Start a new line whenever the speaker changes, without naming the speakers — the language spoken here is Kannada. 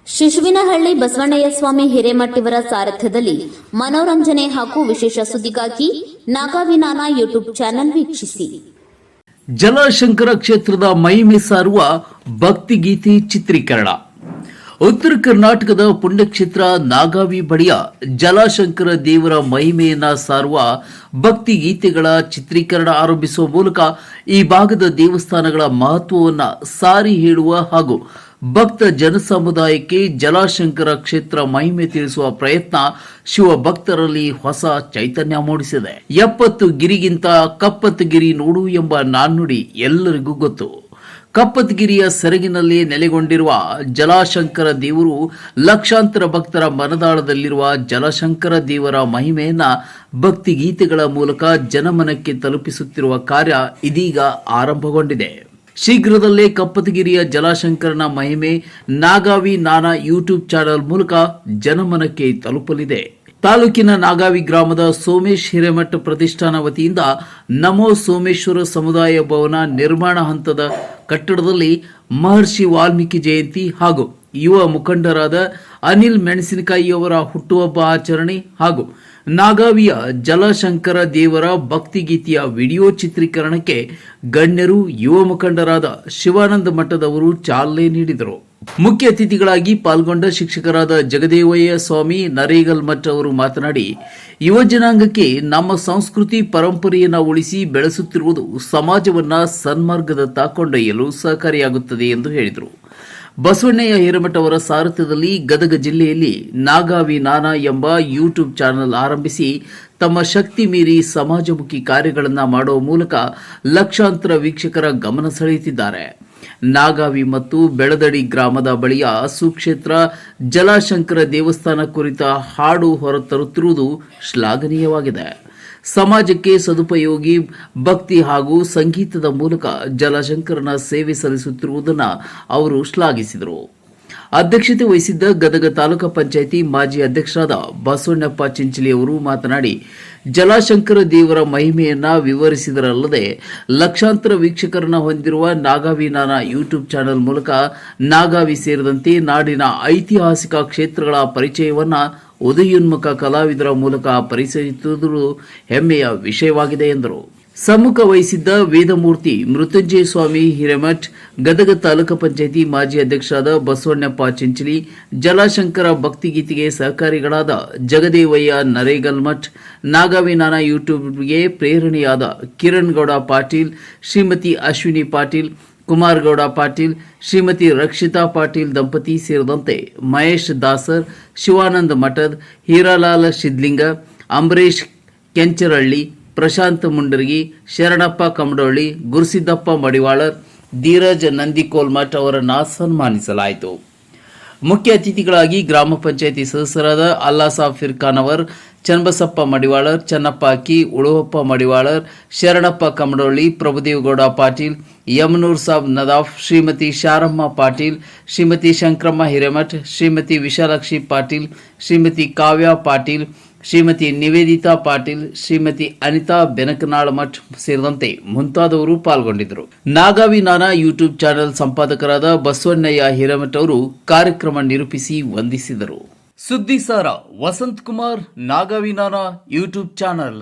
ಶಿಶುವಿನಹಳ್ಳಿ ಬಸವಣ್ಣಯ್ಯ ಸ್ವಾಮಿ ಹಿರೇಮಠಿವರ ಸಾರಥ್ಯದಲ್ಲಿ ಮನೋರಂಜನೆ ಹಾಗೂ ವಿಶೇಷ ಸುದ್ದಿಗಾಗಿ ನಾಗಾವಿನಾನ ಯೂಟ್ಯೂಬ್ ಚಾನೆಲ್ ವೀಕ್ಷಿಸಿ.
ಜಲಶಂಕರ ಕ್ಷೇತ್ರದ ಮಹಿಮೆ ಸಾರುವ ಭಕ್ತಿಗೀತೆ ಚಿತ್ರೀಕರಣ. ಉತ್ತರ ಕರ್ನಾಟಕದ ಪುಣ್ಯಕ್ಷೇತ್ರ ನಾಗಾವಿ ಬಳಿಯ ಜಲಶಂಕರ ದೇವರ ಮಹಿಮೆಯನ್ನ ಸಾರುವ ಭಕ್ತಿ ಗೀತೆಗಳ ಚಿತ್ರೀಕರಣ ಆರಂಭಿಸುವ ಮೂಲಕ ಈ ಭಾಗದ ದೇವಸ್ಥಾನಗಳ ಮಹತ್ವವನ್ನು ಸಾರಿ ಹೇಳುವ ಹಾಗೂ ಭಕ್ತ ಜನಸಮುದಾಯಕ್ಕೆ ಜಲಶಂಕರ ಕ್ಷೇತ್ರ ಮಹಿಮೆ ತಿಳಿಸುವ ಪ್ರಯತ್ನ ಶಿವ ಭಕ್ತರಲ್ಲಿ ಹೊಸ ಚೈತನ್ಯ ಮೂಡಿಸಿದೆ. 70 ಗಿರಿಗಿಂತ ಕಪ್ಪತ್ತಗಿರಿ ನೋಡು ಎಂಬ ನಾಣ್ಣುಡಿ ಎಲ್ಲರಿಗೂ ಗೊತ್ತು. ಕಪ್ಪತ್ತಗಿರಿಯ ಸೆರಗಿನಲ್ಲಿ ನೆಲೆಗೊಂಡಿರುವ ಜಲಶಂಕರ ದೇವರು ಲಕ್ಷಾಂತರ ಭಕ್ತರ ಮನದಾಳದಲ್ಲಿರುವ ಜಲಶಂಕರ ದೇವರ ಮಹಿಮೆಯನ್ನ ಭಕ್ತಿ ಗೀತೆಗಳ ಮೂಲಕ ಜನಮನಕ್ಕೆ ತಲುಪಿಸುತ್ತಿರುವ ಕಾರ್ಯ ಇದೀಗ ಆರಂಭಗೊಂಡಿದೆ. ಶೀಘ್ರದಲ್ಲೇ ಕಪ್ಪತ್ತಗಿರಿಯ ಜಲಶಂಕರನ ಮಹಿಮೆ ನಾಗಾವಿ ನಾನಾ ಯೂಟ್ಯೂಬ್ ಚಾನೆಲ್ ಮೂಲಕ ಜನಮನಕ್ಕೆ ತಲುಪಲಿದೆ. ತಾಲೂಕಿನ ನಾಗಾವಿ ಗ್ರಾಮದ ಸೋಮೇಶ್ ಹಿರೇಮಠ ಪ್ರತಿಷ್ಠಾನ ವತಿಯಿಂದ ನಮೋ ಸೋಮೇಶ್ವರ ಸಮುದಾಯ ಭವನ ನಿರ್ಮಾಣ ಹಂತದ ಕಟ್ಟಡದಲ್ಲಿ ಮಹರ್ಷಿ ವಾಲ್ಮೀಕಿ ಜಯಂತಿ ಹಾಗೂ ಯುವ ಮುಖಂಡರಾದ ಅನಿಲ್ ಮೆಣಸಿನಕಾಯಿಯವರ ಹುಟ್ಟುಹಬ್ಬ ಆಚರಣೆ ಹಾಗೂ ನಾಗಾವಿಯ ಜಲಶಂಕರ ದೇವರ ಭಕ್ತಿಗೀತೆಯ ವಿಡಿಯೋ ಚಿತ್ರೀಕರಣಕ್ಕೆ ಗಣ್ಯರು ಯುವ ಮುಖಂಡರಾದ ಶಿವಾನಂದ ಮಠದವರು ಚಾಲನೆ ನೀಡಿದರು. ಮುಖ್ಯ ಅತಿಥಿಗಳಾಗಿ ಪಾಲ್ಗೊಂಡ ಶಿಕ್ಷಕರಾದ ಜಗದೇವಯ್ಯ ಸ್ವಾಮಿ ನರೇಗಲ್ ಮಠ ಅವರು ಮಾತನಾಡಿ, ಯುವ ಜನಾಂಗಕ್ಕೆ ನಮ್ಮ ಸಂಸ್ಕೃತಿ ಪರಂಪರೆಯನ್ನು ಉಳಿಸಿ ಬೆಳೆಸುತ್ತಿರುವುದು ಸಮಾಜವನ್ನ ಸನ್ಮಾರ್ಗದತ್ತ ಕೊಂಡೊಯ್ಯಲು ಸಹಕಾರಿಯಾಗುತ್ತದೆ ಎಂದು ಹೇಳಿದರು. ಬಸವಣ್ಣಯ್ಯ ಹಿರೇಮಠ ಅವರ ಸಾರಥ್ಯದಲ್ಲಿ ಗದಗ ಜಿಲ್ಲೆಯಲ್ಲಿ ನಾಗಾವಿ ನಾನಾ ಎಂಬ ಯೂಟ್ಯೂಬ್ ಚಾನೆಲ್ ಆರಂಭಿಸಿ ತಮ್ಮ ಶಕ್ತಿ ಮೀರಿ ಸಮಾಜಮುಖಿ ಕಾರ್ಯಗಳನ್ನು ಮಾಡುವ ಮೂಲಕ ಲಕ್ಷಾಂತರ ವೀಕ್ಷಕರ ಗಮನ ಸೆಳೆಯುತ್ತಿದ್ದಾರೆ. ನಾಗಾವಿ ಮತ್ತು ಬೆಳದಡಿ ಗ್ರಾಮದ ಬಳಿಯ ಸುಕ್ಷೇತ್ರ ಜಲಶಂಕರ ದೇವಸ್ಥಾನ ಕುರಿತ ಹಾಡು ಹೊರತರುತ್ತಿರುವುದು ಶ್ಲಾಘನೀಯವಾಗಿದೆ. ಸಮಾಜಕ್ಕೆ ಸದುಪಯೋಗಿ ಭಕ್ತಿ ಹಾಗೂ ಸಂಗೀತದ ಮೂಲಕ ಜಲಶಂಕರನ ಸೇವೆ ಸಲ್ಲಿಸುತ್ತಿರುವುದನ್ನು ಅವರು ಶ್ಲಾಘಿಸಿದರು. ಅಧ್ಯಕ್ಷತೆ ವಹಿಸಿದ್ದ ಗದಗ ತಾಲೂಕು ಪಂಚಾಯಿತಿ ಮಾಜಿ ಅಧ್ಯಕ್ಷರಾದ ಬಸವಣ್ಣಪ್ಪ ಚಿಂಚಲಿ ಅವರು ಮಾತನಾಡಿ, ಜಲಶಂಕರ ದೇವರ ಮಹಿಮೆಯನ್ನ ವಿವರಿಸಿದರಲ್ಲದೆ ಲಕ್ಷಾಂತರ ವೀಕ್ಷಕರನ್ನ ಹೊಂದಿರುವ ನಾಗಾವಿ ನಾನಾ ಯೂಟ್ಯೂಬ್ ಚಾನೆಲ್ ಮೂಲಕ ನಾಗಾವಿ ಸೇರಿದಂತೆ ನಾಡಿನ ಐತಿಹಾಸಿಕ ಕ್ಷೇತ್ರಗಳ ಪರಿಚಯವನ್ನ ಉದಯೋನ್ಮುಖ ಕಲಾವಿದರ ಮೂಲಕ ಪರಿಚಯಿಸುವುದು ಹೆಮ್ಮೆಯ ವಿಷಯವಾಗಿದೆ ಎಂದರು. ಸಮ್ಮುಖ ವಹಿಸಿದ್ದ ವೇದಮೂರ್ತಿ ಮೃತ್ಯುಂಜಯ ಸ್ವಾಮಿ ಹಿರೇಮಠ್, ಗದಗ ತಾಲೂಕು ಪಂಚಾಯಿತಿ ಮಾಜಿ ಅಧ್ಯಕ್ಷರಾದ ಬಸವಣ್ಣಪ್ಪ ಚಿಂಚಲಿ, ಜಲಶಂಕರ ಭಕ್ತಿಗೀತೆಗೆ ಸಹಕಾರಿಗಳಾದ ಜಗದೇವಯ್ಯ ನರೇಗಲ್ ಮಠ್, ನಾಗಾವಿ ನಾನಾ ಯೂಟ್ಯೂಬ್ಗೆ ಪ್ರೇರಣೆಯಾದ ಕಿರಣ್ ಗೌಡ ಪಾಟೀಲ್, ಶ್ರೀಮತಿ ಅಶ್ವಿನಿ ಪಾಟೀಲ್, ಕುಮಾರಗೌಡ ಪಾಟೀಲ್, ಶ್ರೀಮತಿ ರಕ್ಷಿತಾ ಪಾಟೀಲ್ ದಂಪತಿ ಸೇರಿದಂತೆ ಮಹೇಶ್ ದಾಸರ್, ಶಿವಾನಂದ ಮಠದ್, ಹೀರಾಲಾಲ್ ಶಿದ್ಲಿಂಗ, ಅಂಬರೀಶ್ ಕೆಂಚರಳ್ಳಿ, ಪ್ರಶಾಂತ್ ಮುಂಡರ್ಗಿ, ಶರಣಪ್ಪ ಕಮಡೊಳ್ಳಿ, ಗುರುಸಿದ್ದಪ್ಪ ಮಡಿವಾಳರ್, ಧೀರಜ್ ನಂದಿಕೋಲ್ಮಠ್ ಅವರನ್ನು ಸನ್ಮಾನಿಸಲಾಯಿತು. ಮುಖ್ಯ ಅತಿಥಿಗಳಾಗಿ ಗ್ರಾಮ ಪಂಚಾಯಿತಿ ಸದಸ್ಯರಾದ ಅಲ್ಲಾಸಾಬ್ ಫಿರ್ಖಾನವರ್, ಚನ್ನಬಸಪ್ಪ ಮಡಿವಾಳರ್, ಚನ್ನಪ್ಪ ಅಕ್ಕಿ, ಉಳುವಪ್ಪ ಮಡಿವಾಳರ್, ಶರಣಪ್ಪ ಕಮಡೊಳ್ಳಿ, ಪ್ರಭುದೇವಗೌಡ ಪಾಟೀಲ್, ಯಮನೂರ್ ಸಾಬ್ ನದಾಫ್, ಶ್ರೀಮತಿ ಶಾರಮ್ಮ ಪಾಟೀಲ್, ಶ್ರೀಮತಿ ಶಂಕ್ರಮ್ಮ ಹಿರೇಮಠ್, ಶ್ರೀಮತಿ ವಿಶಾಲಾಕ್ಷಿ ಪಾಟೀಲ್, ಶ್ರೀಮತಿ ಕಾವ್ಯ ಪಾಟೀಲ್, ಶ್ರೀಮತಿ ನಿವೇದಿತಾ ಪಾಟೀಲ್, ಶ್ರೀಮತಿ ಅನಿತಾ ಬೆನಕನಾಳ ಮಠ್ ಸೇರಿದಂತೆ ಮುಂತಾದವರು ಪಾಲ್ಗೊಂಡಿದ್ದರು. ನಾಗಾವಿ ನಾನಾ ಯೂಟ್ಯೂಬ್ ಚಾನೆಲ್ ಸಂಪಾದಕರಾದ ಬಸವಣ್ಣಯ್ಯ ಹಿರೇಮಠ ಅವರು ಕಾರ್ಯಕ್ರಮ ನಿರೂಪಿಸಿ ವಂದಿಸಿದರು. ಸುದ್ದಿ ಸಾರ ವಸಂತ್ ಕುಮಾರ್, ನಾಗಾವಿ ನಾನಾ ಯೂಟ್ಯೂಬ್ ಚಾನೆಲ್.